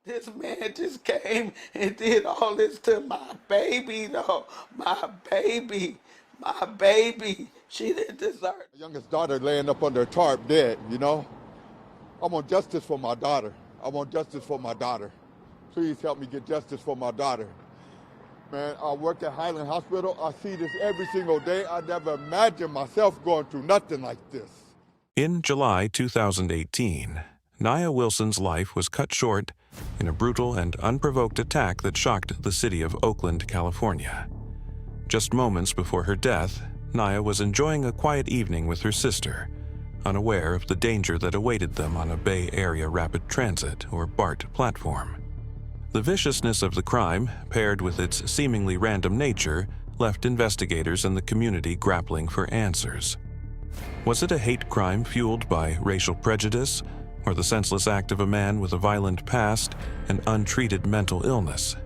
This man just came and did all this to my baby, though. My baby, my baby. She didn't deserve it. My youngest daughter laying up under a tarp dead, you know? I want justice for my daughter. I want justice for my daughter. Please help me get justice for my daughter. Man, I work at Highland Hospital. I see this every single day. I never imagined myself going through nothing like this. In July 2018, Nia Wilson's life was cut short in a brutal and unprovoked attack that shocked the city of Oakland, California. Just moments before her death, Nia was enjoying a quiet evening with her sister, unaware of the danger that awaited them on a Bay Area rapid transit or BART platform. The viciousness of the crime, paired with its seemingly random nature, left investigators and the community grappling for answers. Was it a hate crime fueled by racial prejudice, or the senseless act of a man with a violent past and untreated mental illness?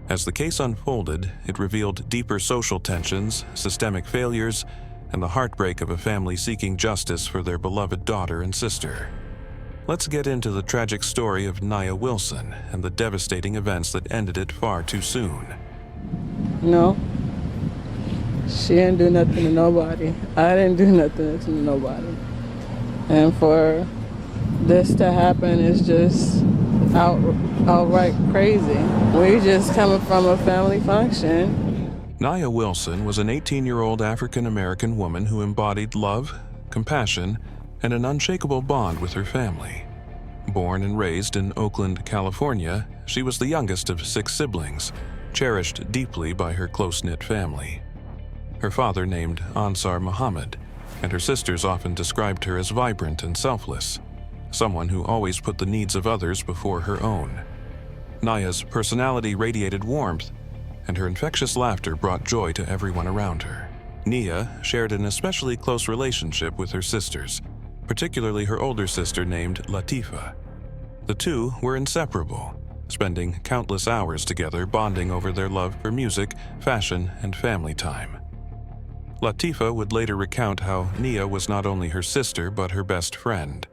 As the case unfolded, it revealed deeper social tensions, systemic failures, and the heartbreak of a family seeking justice for their beloved daughter and sister. Let's get into the tragic story of Nia Wilson and the devastating events that ended it far too soon. No. She didn't do nothing to nobody. I didn't do nothing to nobody. And for this to happen is just outright crazy. We just coming from a family function. Nia Wilson was an 18-year-old African-American woman who embodied love, compassion, and an unshakable bond with her family. Born and raised in Oakland, California, she was the youngest of 6 siblings, cherished deeply by her close-knit family. Her father named Ansar Muhammad, and her sisters often described her as vibrant and selfless, someone who always put the needs of others before her own. Nia's personality radiated warmth, and her infectious laughter brought joy to everyone around her. Nia shared an especially close relationship with her sisters, particularly her older sister named Latifa. The two were inseparable, spending countless hours together bonding over their love for music, fashion, and family time. Latifa would later recount how Nia was not only her sister but her best friend,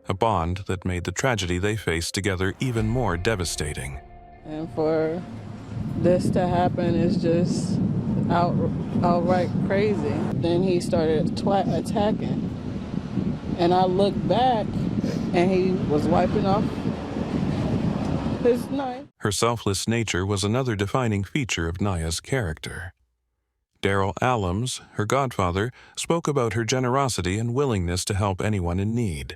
a bond that made the tragedy they faced together even more devastating. And for this to happen is just outright crazy. Then he started attacking. And I looked back, and he was wiping off his knife. Her selfless nature was another defining feature of Nia's character. Daryl Allums, her godfather, spoke about her generosity and willingness to help anyone in need,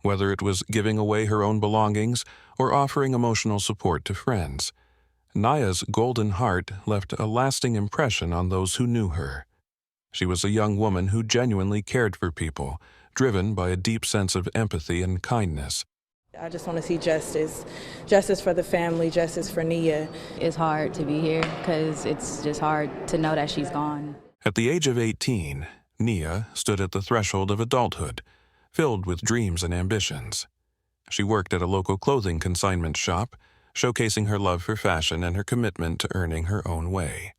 whether it was giving away her own belongings or offering emotional support to friends. Nia's golden heart left a lasting impression on those who knew her. She was a young woman who genuinely cared for people, driven by a deep sense of empathy and kindness. I just want to see justice. Justice for the family, justice for Nia. It's hard to be here because it's just hard to know that she's gone. At the age of 18, Nia stood at the threshold of adulthood, filled with dreams and ambitions. She worked at a local clothing consignment shop, showcasing her love for fashion and her commitment to earning her own way.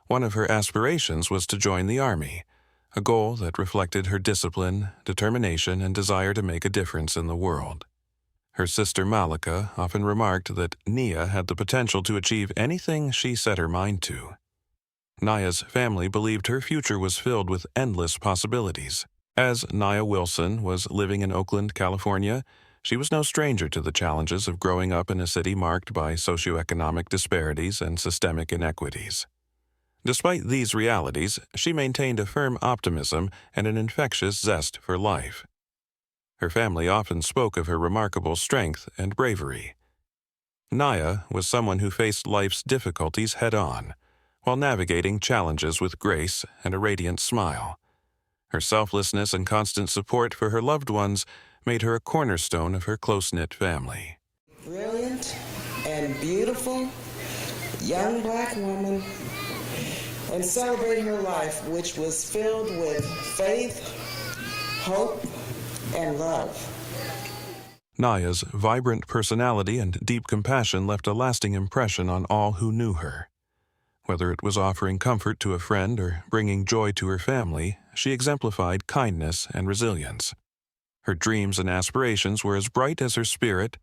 One of her aspirations was to join the Army, a goal that reflected her discipline, determination, and desire to make a difference in the world. Her sister Malika often remarked that Nia had the potential to achieve anything she set her mind to. Nia's family believed her future was filled with endless possibilities. As Nia Wilson was living in Oakland, California, she was no stranger to the challenges of growing up in a city marked by socioeconomic disparities and systemic inequities. Despite these realities, she maintained a firm optimism and an infectious zest for life. Her family often spoke of her remarkable strength and bravery. Nia was someone who faced life's difficulties head-on, while navigating challenges with grace and a radiant smile. Her selflessness and constant support for her loved ones made her a cornerstone of her close-knit family. Brilliant and beautiful young black woman, and celebrate her life, which was filled with faith, hope, and love. Nia's vibrant personality and deep compassion left a lasting impression on all who knew her. Whether it was offering comfort to a friend or bringing joy to her family, she exemplified kindness and resilience. Her dreams and aspirations were as bright as her spirit,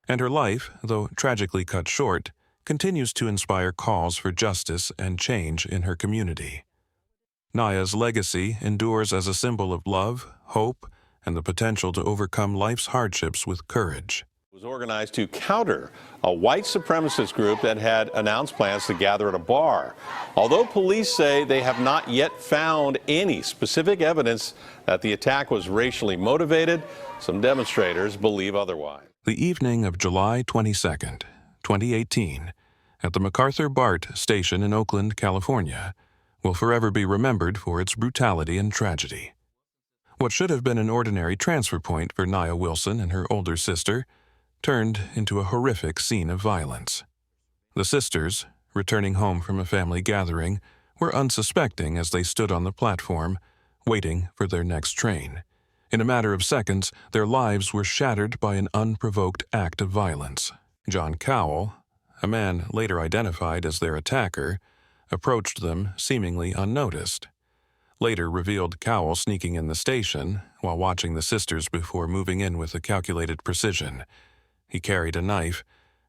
And her life, though tragically cut short, continues to inspire calls for justice and change in her community. Nia's legacy endures as a symbol of love, hope, and the potential to overcome life's hardships with courage. It was organized to counter a white supremacist group that had announced plans to gather at a bar. Although police say they have not yet found any specific evidence that the attack was racially motivated, some demonstrators believe otherwise. The evening of July 22nd, 2018, at the MacArthur BART station in Oakland, California, will forever be remembered for its brutality and tragedy. What should have been an ordinary transfer point for Nia Wilson and her older sister turned into a horrific scene of violence. The sisters, returning home from a family gathering, were unsuspecting as they stood on the platform, waiting for their next train. In a matter of seconds, their lives were shattered by an unprovoked act of violence. John Cowell, a man later identified as their attacker, approached them seemingly unnoticed. Later revealed Cowell sneaking in the station while watching the sisters before moving in with a calculated precision. He carried a knife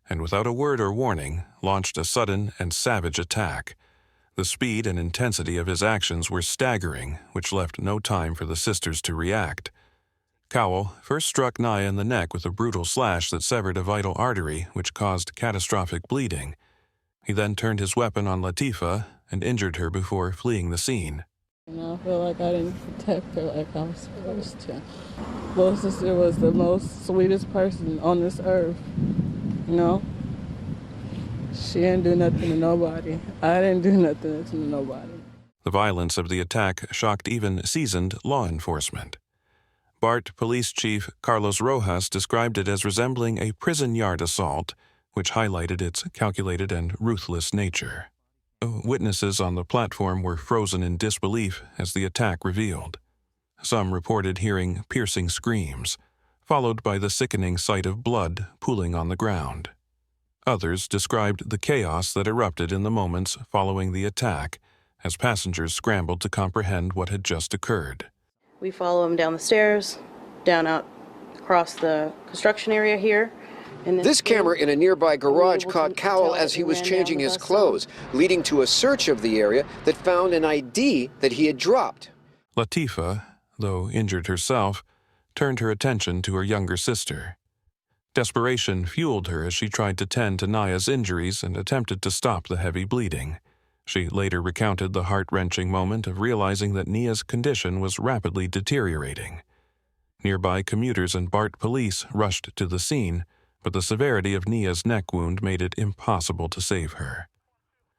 and, without a word or warning, launched a sudden and savage attack. The speed and intensity of his actions were staggering, which left no time for the sisters to react. Cowell first struck Nia in the neck with a brutal slash that severed a vital artery, which caused catastrophic bleeding. He then turned his weapon on Latifah and injured her before fleeing the scene. I feel like I didn't protect her like I was supposed to. Little sister was the most sweetest person on this earth, you know? She didn't do nothing to nobody. I didn't do nothing to nobody. The violence of the attack shocked even seasoned law enforcement. BART Police Chief Carlos Rojas described it as resembling a prison yard assault, which highlighted its calculated and ruthless nature. Witnesses on the platform were frozen in disbelief as the attack revealed. Some reported hearing piercing screams, followed by the sickening sight of blood pooling on the ground. Others described the chaos that erupted in the moments following the attack as passengers scrambled to comprehend what had just occurred. We follow him down the stairs, down out across the construction area here. This camera in a nearby garage caught Cowell as he was changing his clothes, leading to a search of the area that found an ID that he had dropped. Latifah, though injured herself, turned her attention to her younger sister. Desperation fueled her as she tried to tend to Nia's injuries and attempted to stop the heavy bleeding. She later recounted the heart-wrenching moment of realizing that Nia's condition was rapidly deteriorating. Nearby commuters and BART police rushed to the scene, but the severity of Nia's neck wound made it impossible to save her.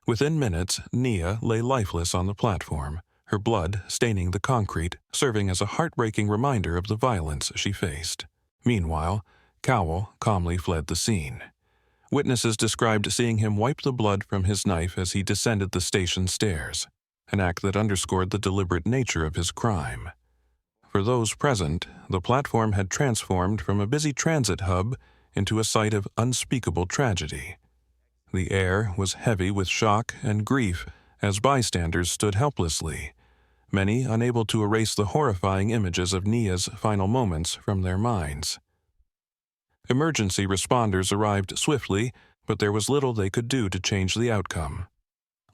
Within minutes, Nia lay lifeless on the platform, her blood staining the concrete, serving as a heartbreaking reminder of the violence she faced. Meanwhile, Cowell calmly fled the scene. Witnesses described seeing him wipe the blood from his knife as he descended the station stairs, an act that underscored the deliberate nature of his crime. For those present, the platform had transformed from a busy transit hub into a site of unspeakable tragedy. The air was heavy with shock and grief as bystanders stood helplessly, many unable to erase the horrifying images of Nia's final moments from their minds. Emergency responders arrived swiftly, but there was little they could do to change the outcome.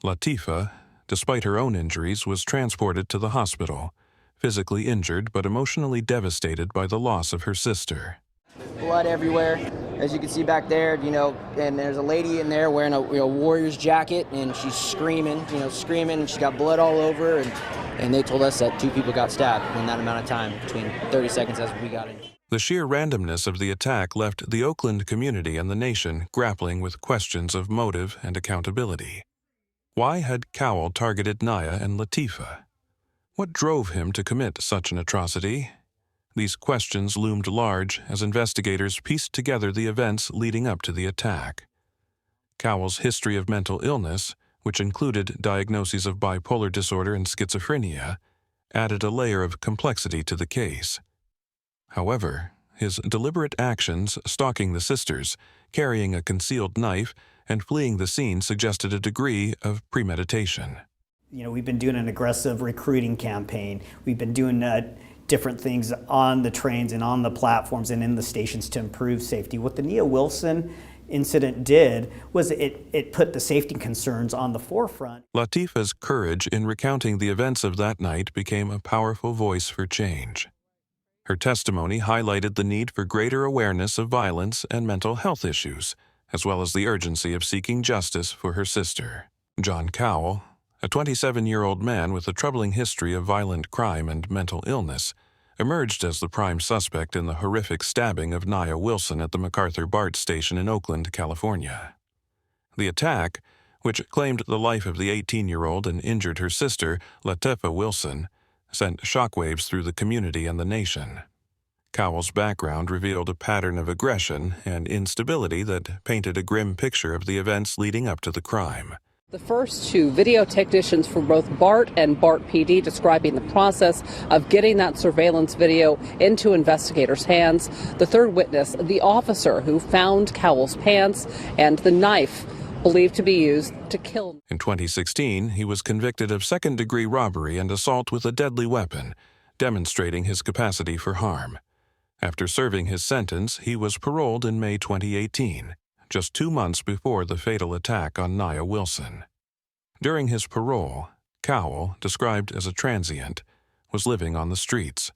Latifah, despite her own injuries, was transported to the hospital, physically injured but emotionally devastated by the loss of her sister. Blood everywhere, as you can see back there, and there's a lady in there wearing a Warriors jacket, and she's screaming, and she's got blood all over, and they told us that 2 people got stabbed in that amount of time, between 30 seconds as we got in. The sheer randomness of the attack left the Oakland community and the nation grappling with questions of motive and accountability. Why had Cowell targeted Nia and Latifah? What drove him to commit such an atrocity? These questions loomed large as investigators pieced together the events leading up to the attack. Cowell's history of mental illness, which included diagnoses of bipolar disorder and schizophrenia, added a layer of complexity to the case. However, his deliberate actions stalking the sisters, carrying a concealed knife, and fleeing the scene suggested a degree of premeditation. We've been doing an aggressive recruiting campaign. We've been doing different things on the trains and on the platforms and in the stations to improve safety. What the Nia Wilson incident did was it put the safety concerns on the forefront. Latifah's courage in recounting the events of that night became a powerful voice for change. Her testimony highlighted the need for greater awareness of violence and mental health issues, as well as the urgency of seeking justice for her sister. John Cowell, a 27-year-old man with a troubling history of violent crime and mental illness, emerged as the prime suspect in the horrific stabbing of Nia Wilson at the MacArthur BART station in Oakland, California. The attack, which claimed the life of the 18-year-old and injured her sister, Latifah Wilson, sent shockwaves through the community and the nation. Cowell's background revealed a pattern of aggression and instability that painted a grim picture of the events leading up to the crime. The first two video technicians from both BART and BART PD describing the process of getting that surveillance video into investigators' hands. The third witness, the officer who found Cowell's pants and the knife believed to be used to kill. In 2016, he was convicted of second-degree robbery and assault with a deadly weapon, demonstrating his capacity for harm. After serving his sentence, he was paroled in May 2018. Just 2 months before the fatal attack on Nia Wilson. During his parole, Cowell, described as a transient, was living on the streets.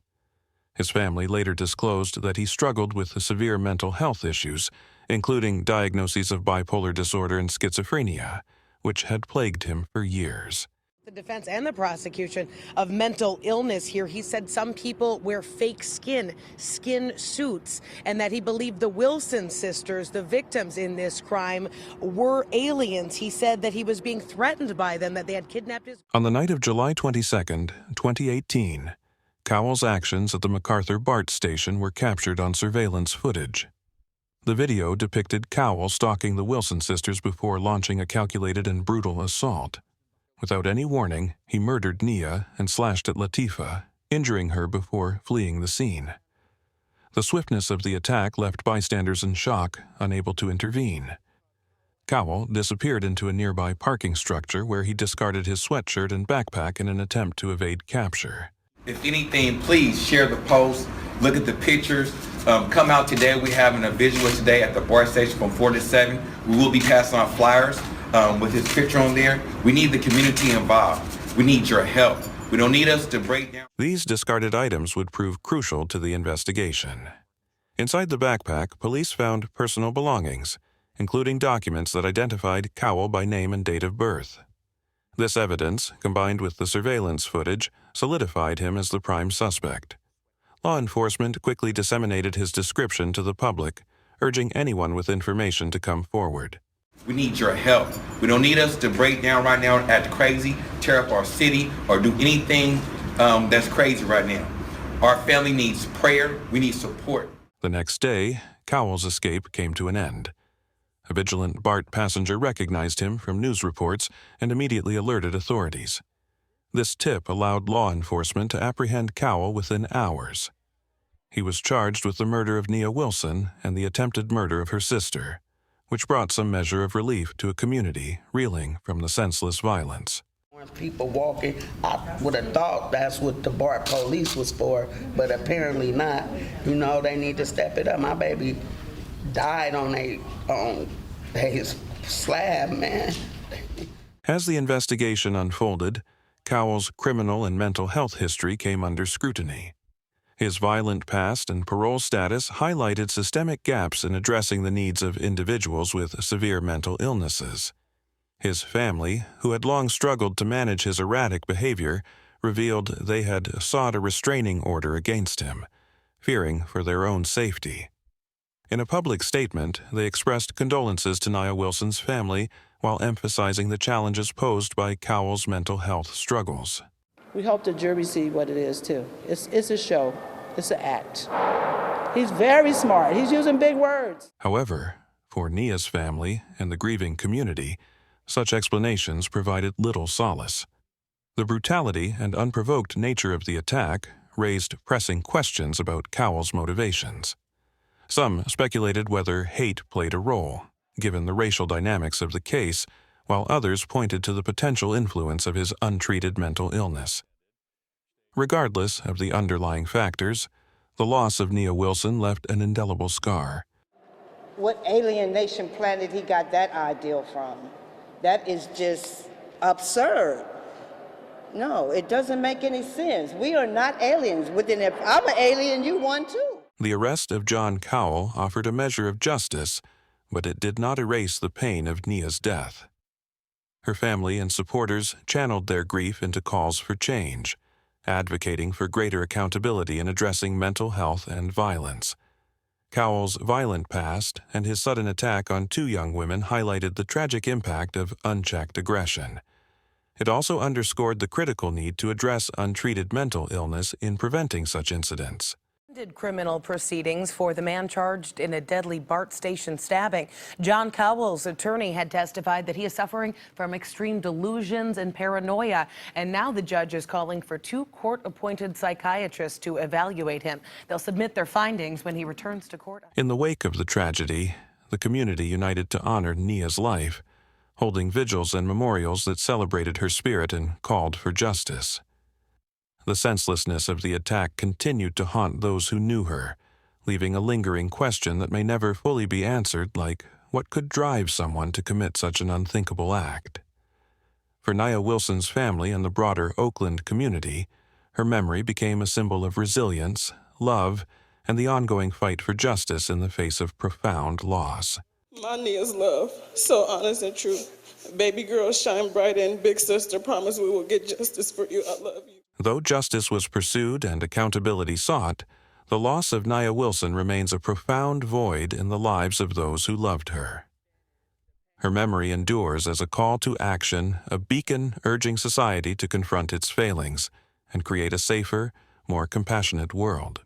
His family later disclosed that he struggled with severe mental health issues, including diagnoses of bipolar disorder and schizophrenia, which had plagued him for years. The defense and the prosecution of mental illness here. He said some people wear fake skin suits, and that he believed the Wilson sisters, the victims in this crime, were aliens. He said that he was being threatened by them, that they had kidnapped his... On the night of July 22, 2018, Cowell's actions at the MacArthur BART station were captured on surveillance footage. The video depicted Cowell stalking the Wilson sisters before launching a calculated and brutal assault. Without any warning, he murdered Nia and slashed at Latifah, injuring her before fleeing the scene. The swiftness of the attack left bystanders in shock, unable to intervene. Cowell disappeared into a nearby parking structure where he discarded his sweatshirt and backpack in an attempt to evade capture. If anything, please share the post, look at the pictures. Come out today. We're having a visual today at the BART station from 4 to 7. We will be passing out flyers with his picture on there. We need the community involved. We need your help. We don't need us to break down. These discarded items would prove crucial to the investigation. Inside the backpack, police found personal belongings, including documents that identified Cowell by name and date of birth. This evidence, combined with the surveillance footage, solidified him as the prime suspect. Law enforcement quickly disseminated his description to the public, urging anyone with information to come forward. We need your help. We don't need us to break down right now, act crazy, tear up our city, or do anything that's crazy right now. Our family needs prayer. We need support. The next day, Cowell's escape came to an end. A vigilant BART passenger recognized him from news reports and immediately alerted authorities. This tip allowed law enforcement to apprehend Cowell within hours. He was charged with the murder of Nia Wilson and the attempted murder of her sister, which brought some measure of relief to a community reeling from the senseless violence. People walking, I would have thought that's what the BART police was for, but apparently not. You know, they need to step it up. My baby died on a slab, man. As the investigation unfolded, Cowell's criminal and mental health history came under scrutiny. His violent past and parole status highlighted systemic gaps in addressing the needs of individuals with severe mental illnesses. His family, who had long struggled to manage his erratic behavior, revealed they had sought a restraining order against him, fearing for their own safety. In a public statement, they expressed condolences to Nia Wilson's family while emphasizing the challenges posed by Cowell's mental health struggles. We hope the jury see what it is, too. It's a show. It's an act. He's very smart. He's using big words. However, for Nia's family and the grieving community, such explanations provided little solace. The brutality and unprovoked nature of the attack raised pressing questions about Cowell's motivations. Some speculated whether hate played a role, given the racial dynamics of the case, while others pointed to the potential influence of his untreated mental illness. Regardless of the underlying factors, the loss of Nia Wilson left an indelible scar. What alien nation planet he got that ideal from? That is just absurd. No, it doesn't make any sense. We are not aliens. I'm an alien, you one too. The arrest of John Cowell offered a measure of justice, but it did not erase the pain of Nia's death. Her family and supporters channeled their grief into calls for change, advocating for greater accountability in addressing mental health and violence. Cowell's violent past and his sudden attack on 2 young women highlighted the tragic impact of unchecked aggression. It also underscored the critical need to address untreated mental illness in preventing such incidents. Criminal proceedings for the man charged in a deadly BART station stabbing. John Cowell's attorney had testified that he is suffering from extreme delusions and paranoia, and now the judge is calling for 2 court-appointed psychiatrists to evaluate him. They'll submit their findings when he returns to court. In the wake of the tragedy, the community united to honor Nia's life, holding vigils and memorials that celebrated her spirit and called for justice. The senselessness of the attack continued to haunt those who knew her, leaving a lingering question that may never fully be answered, like what could drive someone to commit such an unthinkable act. For Nia Wilson's family and the broader Oakland community, her memory became a symbol of resilience, love, and the ongoing fight for justice in the face of profound loss. My Nia's love, so honest and true. Baby girl, shine bright, and big sister, promise we will get justice for you. I love you. Though justice was pursued and accountability sought, the loss of Nia Wilson remains a profound void in the lives of those who loved her. Her memory endures as a call to action, a beacon urging society to confront its failings and create a safer, more compassionate world.